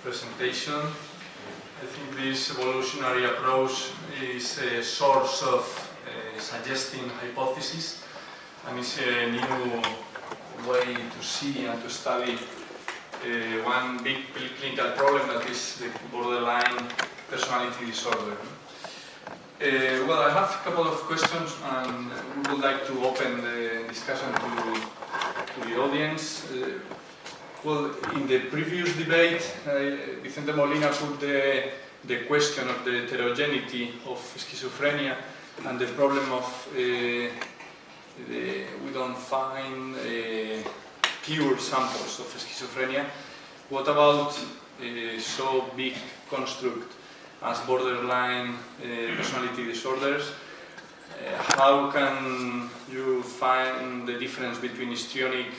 presentation. I think this evolutionary approach is a source of suggesting hypotheses, and it's a new way to see and to study one big clinical problem, that is the borderline personality disorder. Well, I have a couple of questions, and we would like to open the discussion to the audience. Well, in the previous debate, Vicente Molina put the question of the heterogeneity of schizophrenia and the problem of we don't find pure samples of schizophrenia. What about so big construct as borderline personality disorders? How can you find the difference between histrionic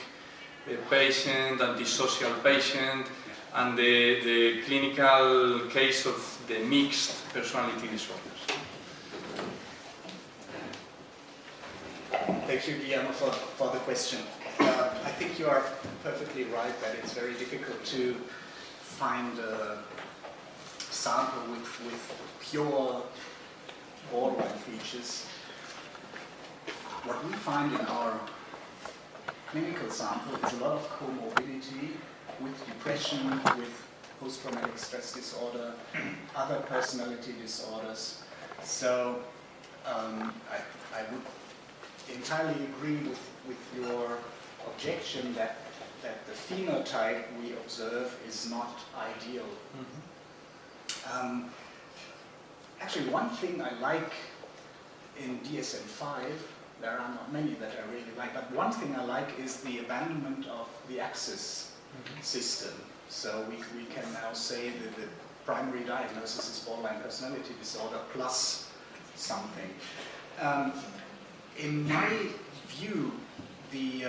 patient and dissocial patient and the clinical case of the mixed personality disorders? Thank you, Guillermo, for the question. I think you are perfectly right that it's very difficult to find a sample with pure borderline features. What we find in our clinical sample is a lot of comorbidity with depression, with post-traumatic stress disorder, other personality disorders. So I would entirely agree with your objection that the phenotype we observe is not ideal. Actually, one thing I like in DSM-5, there are not many that I really like, but one thing I like is the abandonment of the axis system. So we can now say that the primary diagnosis is borderline personality disorder plus something. In my view, the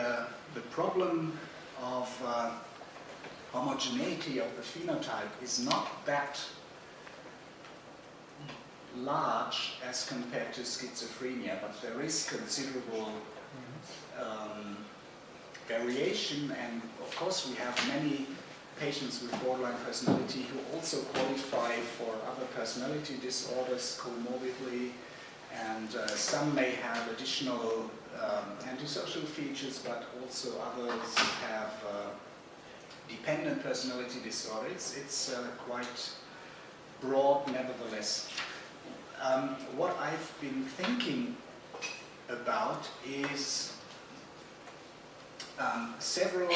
problem of homogeneity of the phenotype is not that large as compared to schizophrenia, but there is considerable variation, and of course we have many patients with borderline personality who also qualify for other personality disorders comorbidly, and some may have additional antisocial features, but also others have dependent personality disorder. It's quite broad nevertheless. What I've been thinking about is several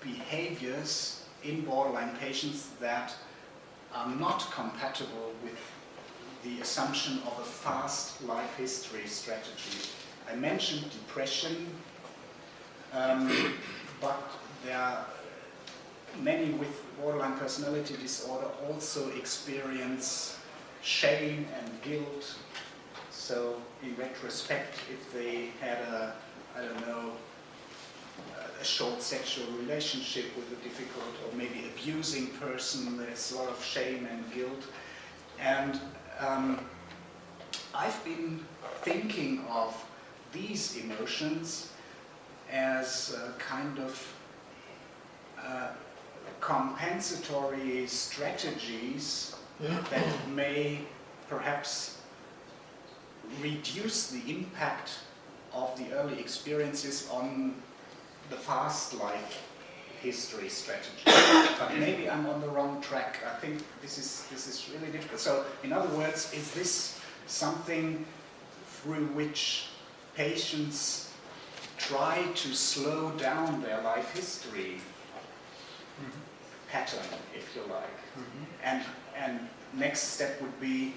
behaviors in borderline patients that are not compatible with the assumption of a fast life history strategy. I mentioned depression, but there are many with borderline personality disorder also experience shame and guilt. So in retrospect, if they had a short sexual relationship with a difficult or maybe abusing person, there's a lot of shame and guilt. And I've been thinking of these emotions as a kind of compensatory strategies that may perhaps reduce the impact of the early experiences on the fast life history strategy. But maybe I'm on the wrong track. I think this is really difficult. So in other words, is this something through which patients try to slow down their life history pattern, if you like? And next step would be,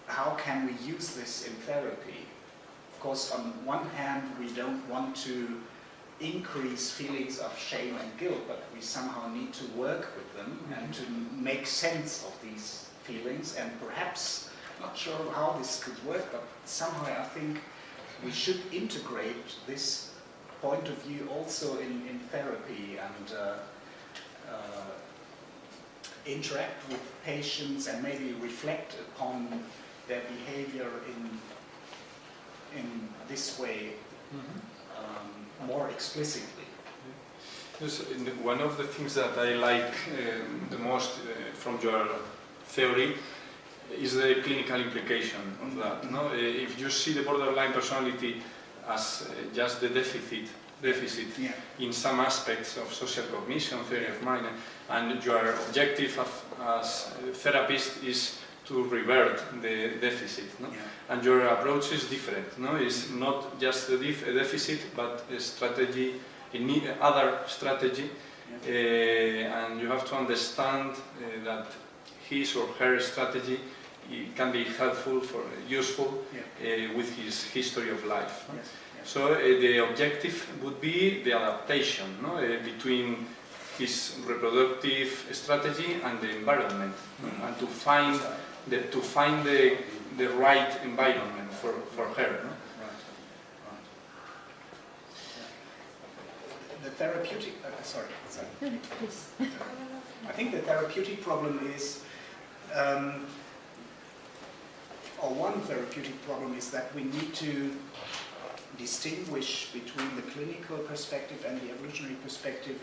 how can we use this in therapy? Of course, on one hand, we don't want to increase feelings of shame and guilt, but we somehow need to work with them and to make sense of these feelings, and perhaps, not sure how this could work, but somehow I think we should integrate this point of view also in therapy, and interact with patients and maybe reflect upon their behavior in this way more explicitly. Yes, one of the things that I like the most from your theory is the clinical implication of that. No? If you see the borderline personality as just the deficit Yeah. in some aspects of social cognition, theory of mind, and your objective as a therapist is to revert the deficit. No? Yeah. And your approach is different. No? It's not just a deficit, but a strategy, other strategy, and you have to understand that his or her strategy can be helpful, useful with his history of life. No? Yes. So the objective would be the adaptation, no? Between his reproductive strategy and the environment, and to find the right environment for her. No? The therapeutic, sorry. Please. I think the therapeutic problem is, or one therapeutic problem is that we need to distinguish between the clinical perspective and the evolutionary perspective,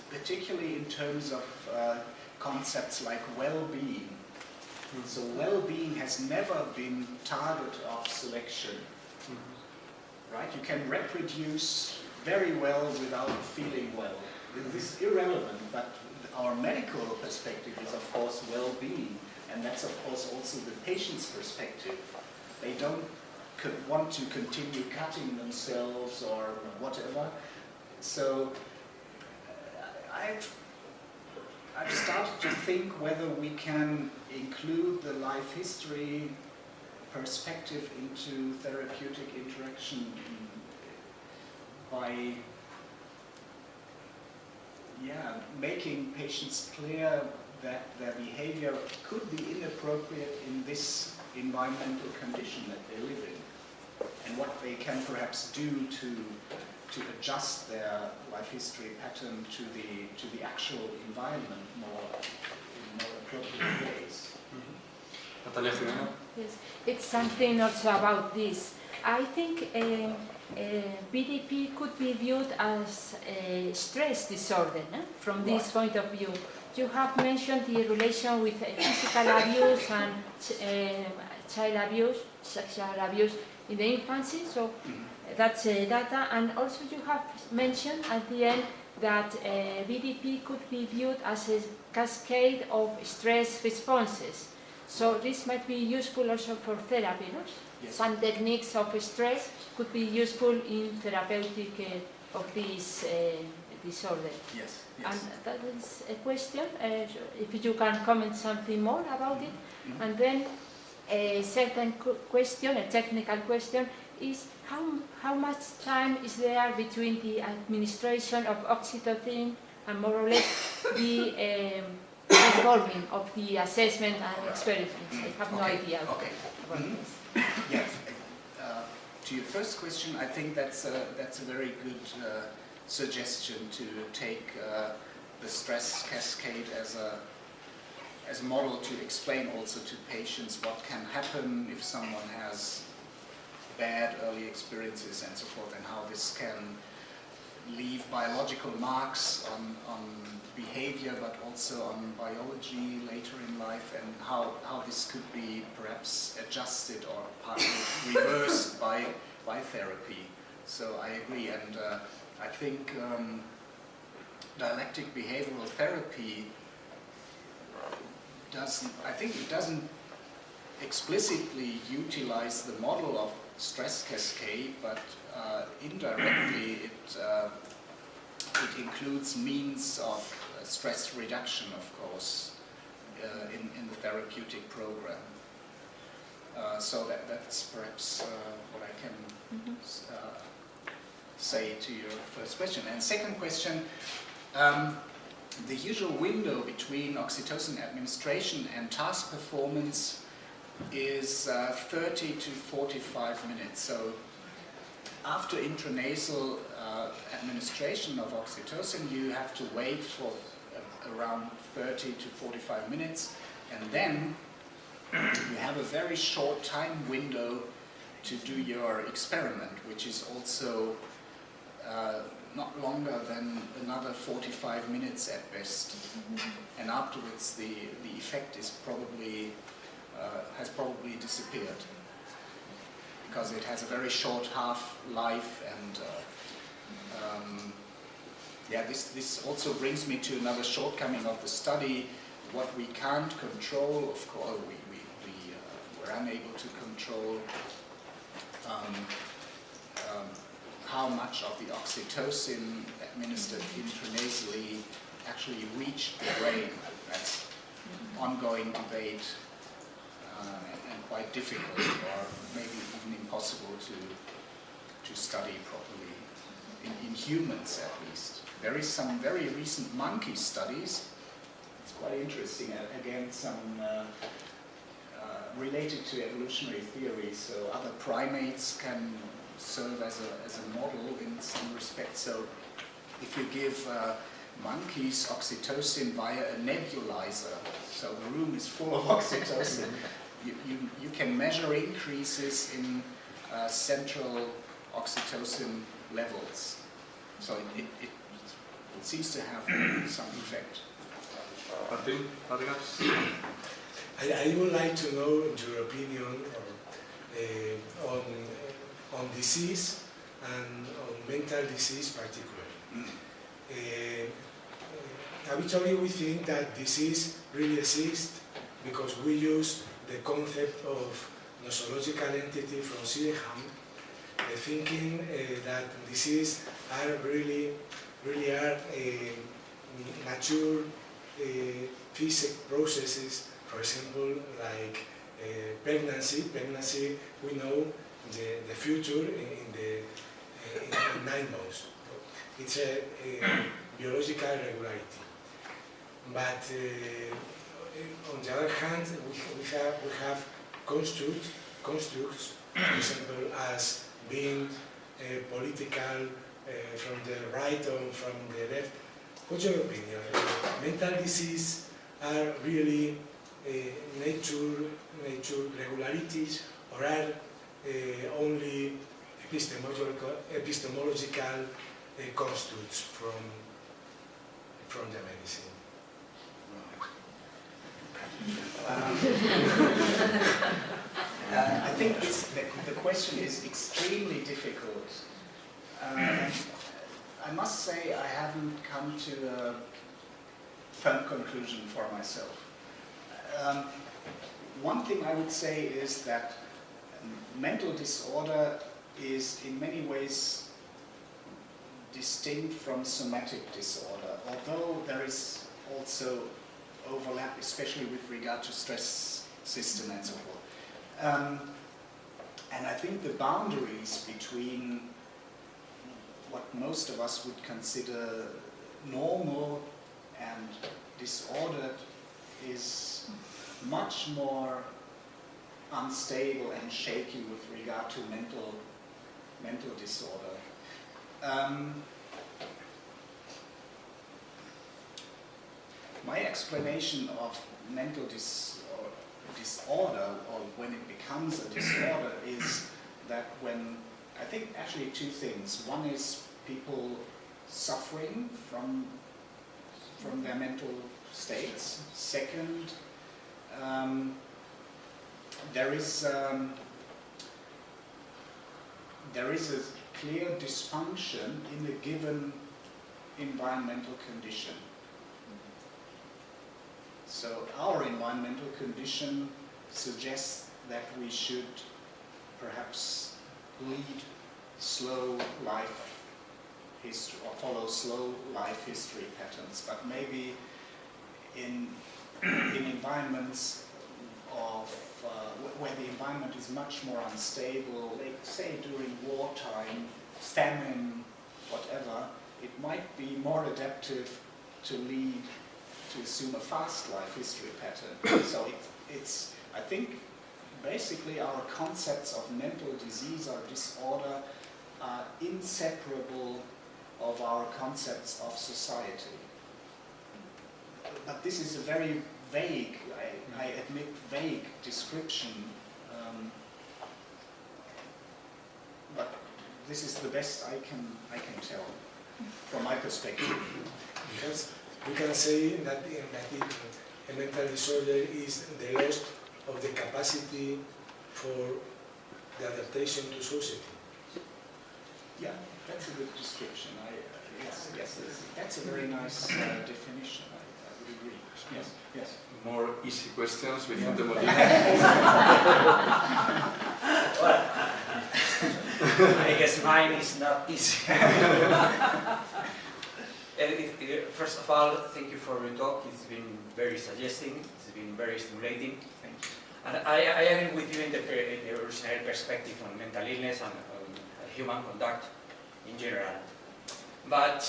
particularly in terms of concepts like well-being. So well-being has never been target of selection, right? You can reproduce very well without feeling well. This is irrelevant, but our medical perspective is of course well-being, and that's of course also the patient's perspective. They don't want to continue cutting themselves or whatever. So I've started to think whether we can include the life history perspective into therapeutic interaction by making patients clear that their behavior could be inappropriate in this environmental condition that they live in, and what they can perhaps do to adjust their life history pattern to the actual environment in more appropriate ways. Yes, it's something also about this. I think BDP could be viewed as a stress disorder, no? From this point of view. You have mentioned the relation with physical abuse and child abuse, sexual abuse in the infancy, so that's data. And also you have mentioned at the end that BDP could be viewed as a cascade of stress responses. So this might be useful also for therapy, no? Yes. Some techniques of stress could be useful in therapeutic of this disorder. Yes. And that is a question, if you can comment something more about it. And then a certain question, a technical question, is how much time is there between the administration of oxytocin and more or less the performing of the assessment and experiments? I have no idea about this. Yeah. To your first question, I think that's a very good suggestion to take the stress cascade as a model to explain also to patients what can happen if someone has bad early experiences and so forth, and how this can leave biological marks on behavior, but also on biology later in life, and how this could be perhaps adjusted or partly reversed by therapy. So I agree, and I think dialectic behavioral therapy doesn't explicitly utilize the model of stress cascade, but indirectly it includes means of stress reduction, of course, in the therapeutic program. So that's perhaps what I can say to your first question. And second question, the usual window between oxytocin administration and task performance is 30 to 45 minutes. So after intranasal administration of oxytocin, you have to wait for around 30 to 45 minutes, and then you have a very short time window to do your experiment, which is also not longer than another 45 minutes at best, and afterwards the effect is probably has probably disappeared because it has a very short half-life, and yeah, this also brings me to another shortcoming of the study. What we can't control, of course, we're unable to control how much of the oxytocin administered intranasally actually reached the brain. That's ongoing debate and quite difficult, or maybe even impossible to study properly in humans at least. There is some very recent monkey studies. It's quite interesting. Again, some related to evolutionary theory. So other primates can serve as a model in some respects. So if you give monkeys oxytocin via a nebulizer, so the room is full of oxytocin, you can measure increases in central oxytocin levels. So it seems to have some effect. Martin, nothing else? I would like to know your opinion on disease and on mental disease particularly. Habitually we think that disease really exists because we use the concept of nosological entity from Seminarium, thinking that disease are really are mature physical processes. For example, like pregnancy. Pregnancy, we know the future in 9 months. It's a biological regularity. But on the other hand, we have constructs, for example, as being political from the right or from the left. What's your opinion? Mental disease are really nature regularities, or are only epistemological constructs from the medicine? I think the question is extremely difficult. I must say I haven't come to a firm conclusion for myself. One thing I would say is that mental disorder is in many ways distinct from somatic disorder, although there is also overlap, especially with regard to stress system and so forth. And I think the boundaries between what most of us would consider normal and disordered is much more unstable and shaky with regard to mental disorder. My explanation of mental disorder, or when it becomes a disorder, is that when, I think actually two things. One is people suffering from their mental states. Second, there is a clear dysfunction in a given environmental condition. So our environmental condition suggests that we should perhaps lead slow life history, or follow slow life history patterns, but maybe in environments of where the environment is much more unstable, like say during wartime, famine, whatever, it might be more adaptive to assume a fast life history pattern. So it's, I think, basically our concepts of mental disease or disorder are inseparable of our concepts of society. But this is a very vague, I admit, vague description. But this is the best I can tell. from my perspective. Because we can say that a mental disorder is the loss of the capacity for the adaptation to society. Yeah, that's a good description. Yes, that's a very nice definition. I would agree. Yes, yes. More easy questions with the Molina. Well, I guess mine is not easy. First of all, thank you for your talk. It's been very suggesting. It's been very stimulating. Thank you. And I agree with you in the evolutionary perspective on mental illness and on human conduct in general. But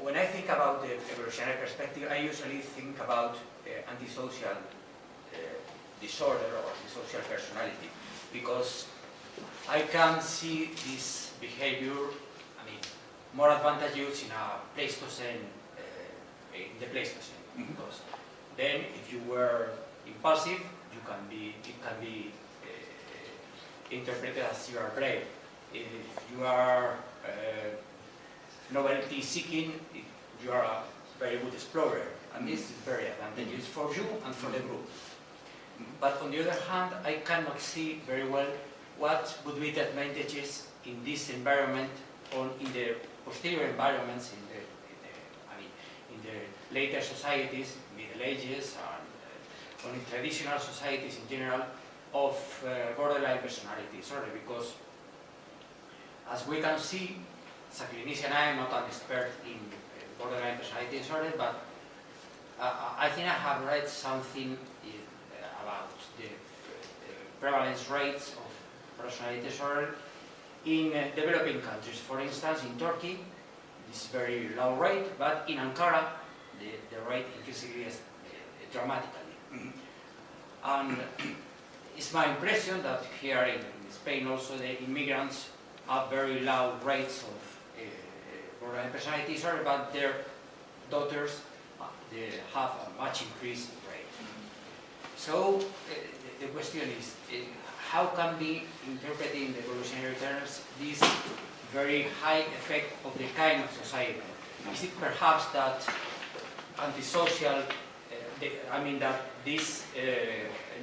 when I think about the evolutionary perspective, I usually think about antisocial disorder or antisocial personality, because I can see this behavior, more advantageous in a Pleistocene, in the Pleistocene, because then if you were impulsive, it can be interpreted as you are brave. If you are novelty seeking, you are a very good explorer, and this is very advantageous for you and for the group. But on the other hand, I cannot see very well what would be the advantages in this environment or in the posterior environments in the later societies, Middle Ages, and in traditional societies in general, of borderline personality disorder, because as we can see, as a clinician, I am not an expert in borderline personality disorder, but I think I have read something about the prevalence rates of personality disorder in developing countries. For instance, in Turkey, this is very low rate, but in Ankara, the rate increases dramatically. And it's my impression that here in Spain also the immigrants have very low rates of borderline personality disorder, but their daughters they have a much increased rate. So the question is, how can we interpret in the evolutionary terms this very high effect of the kind of society? Is it perhaps that antisocial, that this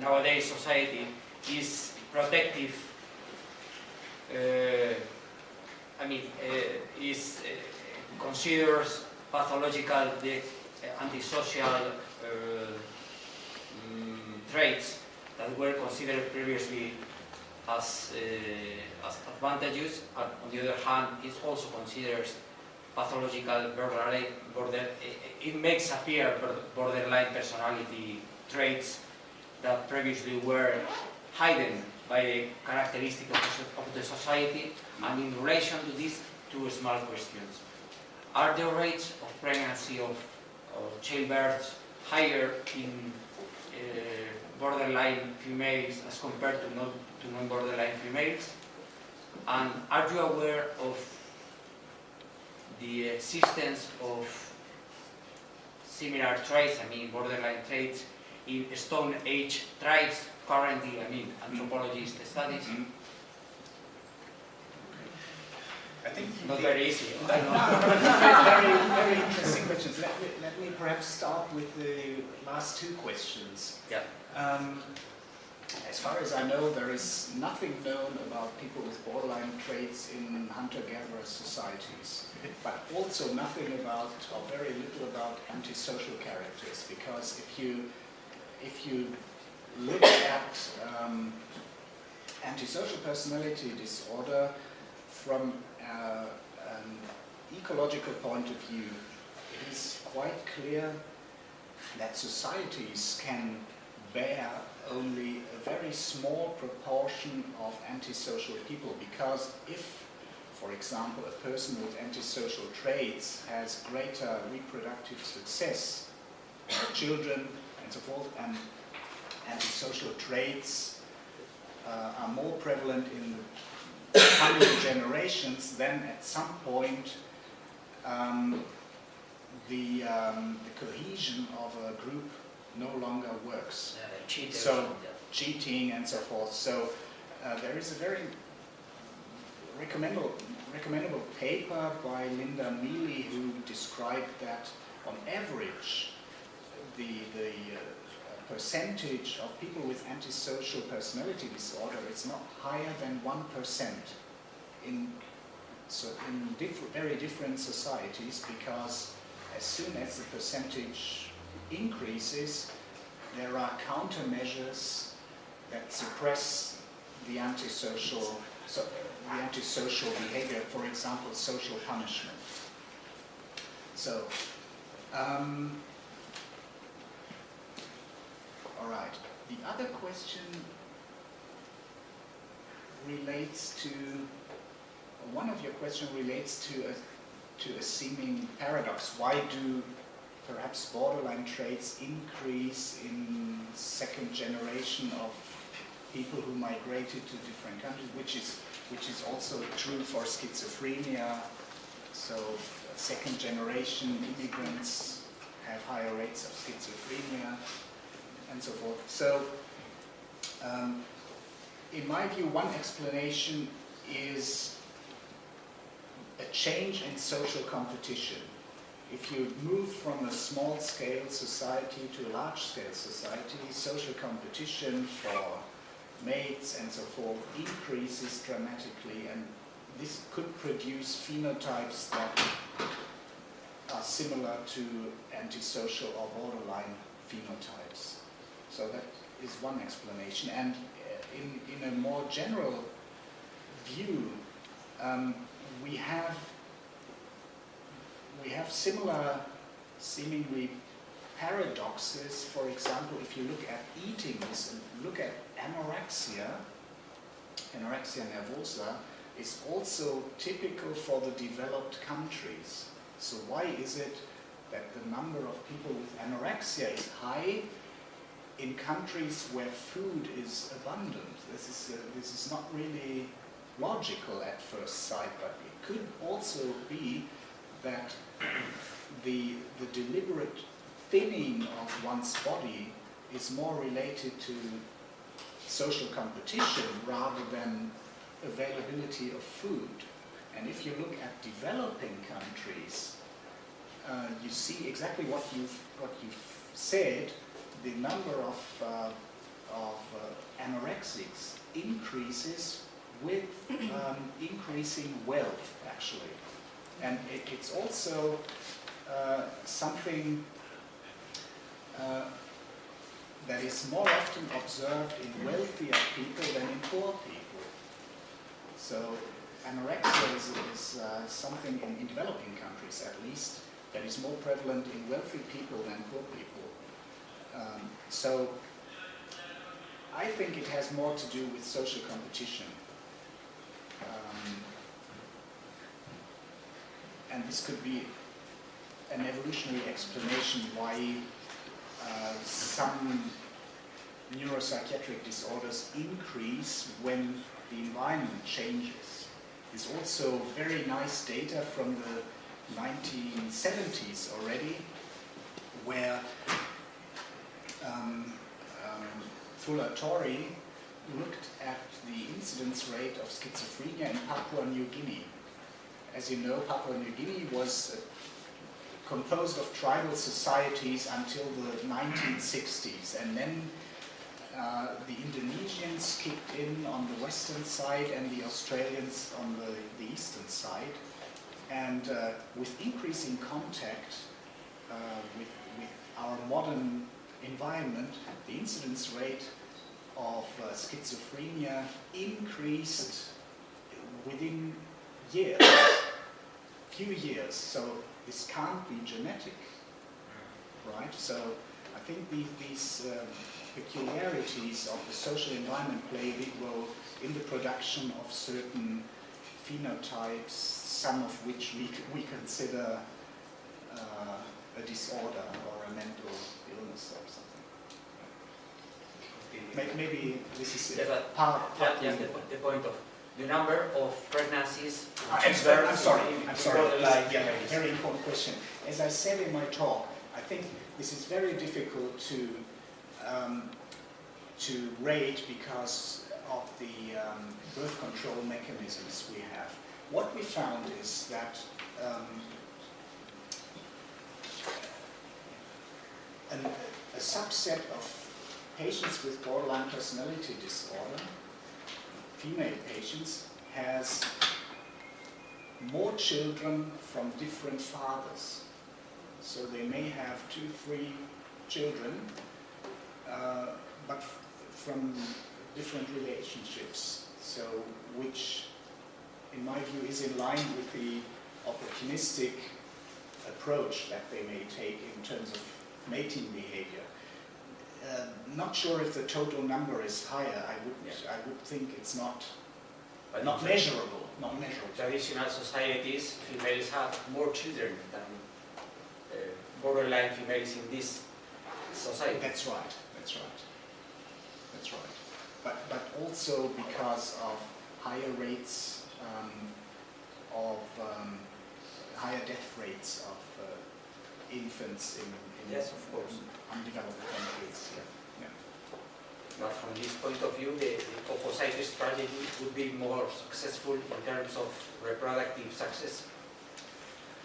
nowadays society is protective, considers pathological the antisocial traits that were considered previously as advantageous, and on the other hand, it also considers pathological it makes appear borderline personality traits that previously were hidden by the characteristic of the society. And in relation to these two small questions, are the rates of pregnancy or childbirth higher in borderline females as compared to non-borderline females? And are you aware of the existence of similar traits, borderline traits, in Stone Age tribes currently, anthropologist studies? I think not very easy. Very, very interesting questions. Let me perhaps start with the last two questions. Yeah. As far as I know, there is nothing known about people with borderline traits in hunter-gatherer societies, but also nothing about, or very little about, antisocial characters. Because if you look at antisocial personality disorder from an ecological point of view, it is quite clear that societies can bear only a very small proportion of antisocial people, because if, for example, a person with antisocial traits has greater reproductive success, children and so forth, and antisocial traits are more prevalent in the coming generations, then at some point the cohesion of a group no longer works. cheating and so forth. So there is a very recommendable recommendable paper by Linda Mealy, who described that on average the percentage of people with antisocial personality disorder is not higher than 1% in very different societies, because as soon as the percentage increases, there are countermeasures that suppress the antisocial behavior, for example, social punishment. So, all right. The other question relates to, one of your questions relates to a seeming paradox. Why do perhaps borderline traits increase in second generation of people who migrated to different countries, which is also true for schizophrenia. So second generation immigrants have higher rates of schizophrenia and so forth. So in my view, one explanation is a change in social competition. If you move from a small-scale society to a large-scale society, social competition for mates and so forth increases dramatically, and this could produce phenotypes that are similar to antisocial or borderline phenotypes. So that is one explanation. And in a more general view, we have similar seemingly paradoxes. For example, if you look at eating, look at anorexia nervosa is also typical for the developed countries. So why is it that the number of people with anorexia is high in countries where food is abundant? This is not really logical at first sight, but it could also be that the deliberate thinning of one's body is more related to social competition rather than availability of food. And if you look at developing countries, you see exactly what you've said. The number of anorexics increases with increasing wealth, actually. And it's also something that is more often observed in wealthier people than in poor people. So anorexia is something in developing countries, at least, that is more prevalent in wealthy people than poor people. So I think it has more to do with social competition. And this could be an evolutionary explanation why some neuropsychiatric disorders increase when the environment changes. There's also very nice data from the 1970s already, where Fuller-Torrey looked at the incidence rate of schizophrenia in Papua New Guinea. As you know, Papua New Guinea was composed of tribal societies until the 1960s, and then the Indonesians kicked in on the western side and the Australians on the eastern side. And with increasing contact with our modern environment, the incidence rate of schizophrenia increased within years, few years. So this can't be genetic, right? So I think these peculiarities of the social environment play a big role in the production of certain phenotypes, some of which we consider a disorder or a mental illness or something. Maybe this is part just the point of the number of pregnancies. I'm sorry. Yeah, very important question. As I said in my talk, I think this is very difficult to rate because of the birth control mechanisms we have. what we found is that a subset of patients with borderline personality disorder, female patients, has more children from different fathers. So they may have 2, 3 children, but from different relationships. So, which, in my view, is in line with the opportunistic approach that they may take in terms of mating behavior. Not sure if the total number is higher. I would think it's not measurable. Not measurable. Traditional societies, females have more children than borderline females in this society. That's right. That's right. That's right. But also because of higher rates of higher death rates of infants in yes, of course, undeveloped countries. Yeah. But from this point of view, the opposite strategy would be more successful in terms of reproductive success.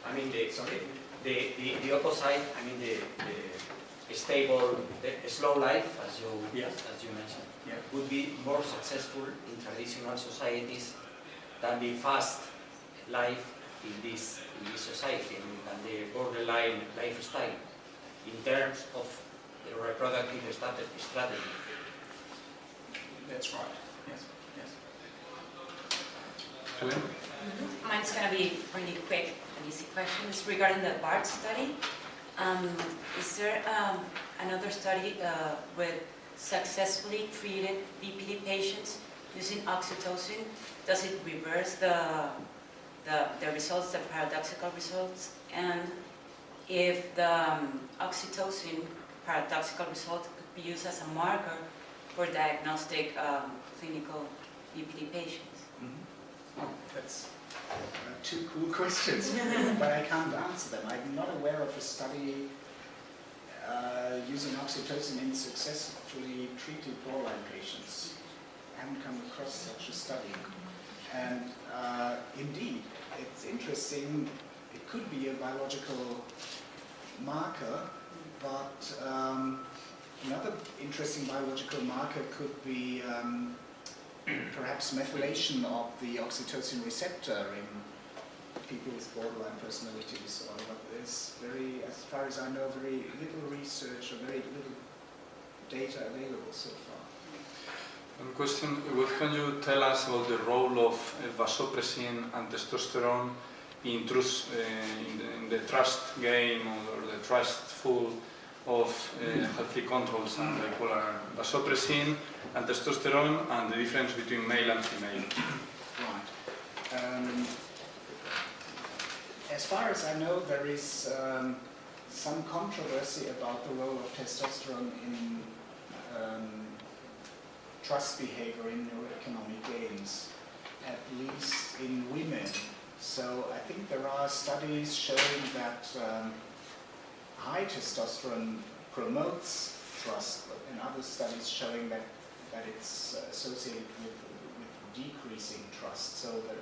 I mean, the opposite. I mean, the stable, the slow life, as you mentioned, would be more successful in traditional societies than the fast life in this society, and the borderline lifestyle in terms of the reproductive strategy. That's right. Yes. Yes. Helen? Mine's going to be really quick and easy question. It's regarding the BART study. Is there another study with successfully treated BPD patients using oxytocin? Does it reverse the results, the paradoxical results? And if the oxytocin paradoxical result could be used as a marker for diagnostic clinical BPD patients? Mm-hmm. That's 2 cool questions, but I can't answer them. I'm not aware of a study using oxytocin in successfully treated borderline patients. I haven't come across such a study. And indeed, it's interesting. It could be a biological marker, but another interesting biological marker could be perhaps methylation of the oxytocin receptor in people with borderline personality disorder. But there's as far as I know, very little research or very little data available so far. One question, what can you tell us about the role of vasopressin and testosterone in the trust game or the trustful of healthy controls and bipolar? Vasopressin and testosterone and the difference between male and female. Right. As far as I know, there is some controversy about the role of testosterone in trust behavior in neuroeconomic games, at least in women. So I think there are studies showing that high testosterone promotes trust, and other studies showing that it's associated with decreasing trust. So that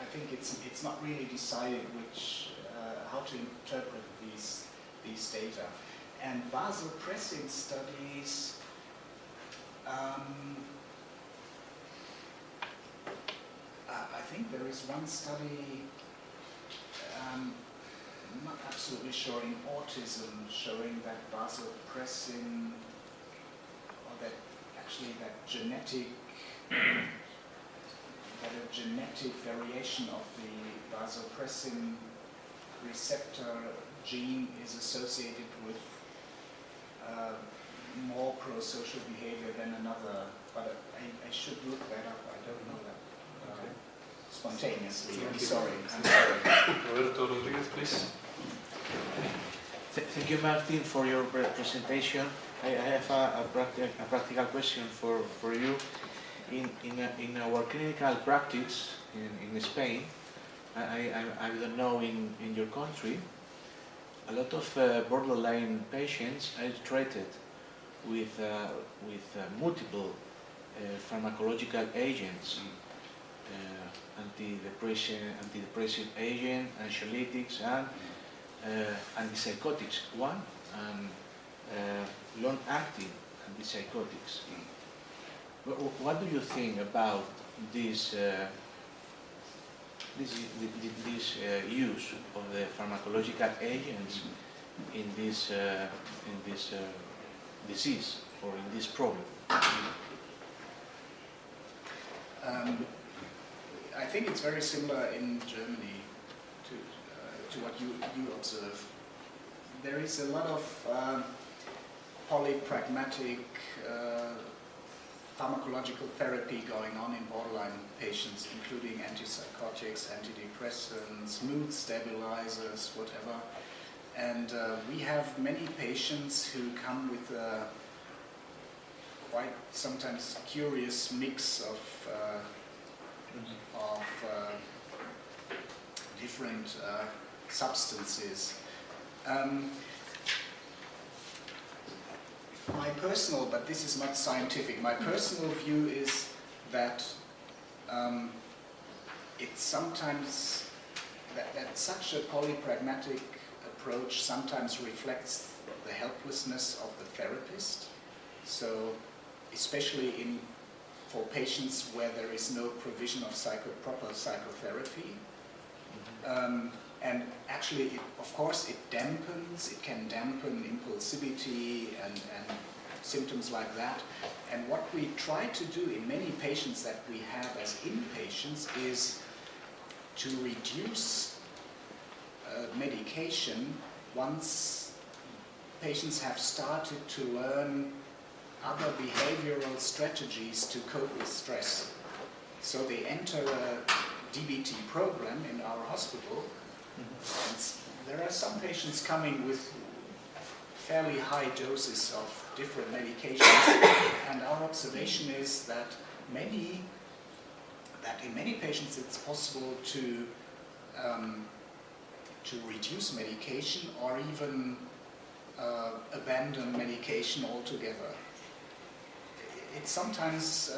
I think it's not really decided how to interpret these data. And vasopressin studies, I think there is one study, I'm not absolutely sure, in autism, showing that vasopressin, or that a genetic variation of the vasopressin receptor gene is associated with more pro-social behavior than another, but I should look that up. I don't know that spontaneously. I'm sorry. Roberto Rodriguez, please. Thank you, Martin, for your presentation. I have a practical question for you. In our clinical practice in Spain, I don't know in your country, a lot of borderline patients are treated with multiple pharmacological agents. antidepressive agent, anxiolytics, and antipsychotics, one, and long-acting antipsychotics. What do you think about this use of the pharmacological agents in this disease or in this problem? I think it's very similar in Germany to what you observe. There is a lot of polypragmatic pharmacological therapy going on in borderline patients, including antipsychotics, antidepressants, mood stabilizers, whatever. And we have many patients who come with a quite sometimes curious mix of different substances. My personal, but this is not scientific, my personal view is that it's sometimes, that such a polypragmatic approach sometimes reflects the helplessness of the therapist. So, especially for patients where there is no provision of proper psychotherapy. And actually, of course, it can dampen impulsivity and symptoms like that. And what we try to do in many patients that we have as inpatients is to reduce medication once patients have started to learn other behavioral strategies to cope with stress. So they enter a DBT program in our hospital. And there are some patients coming with fairly high doses of different medications, and our observation is that in many patients it's possible to reduce medication or even abandon medication altogether. It's sometimes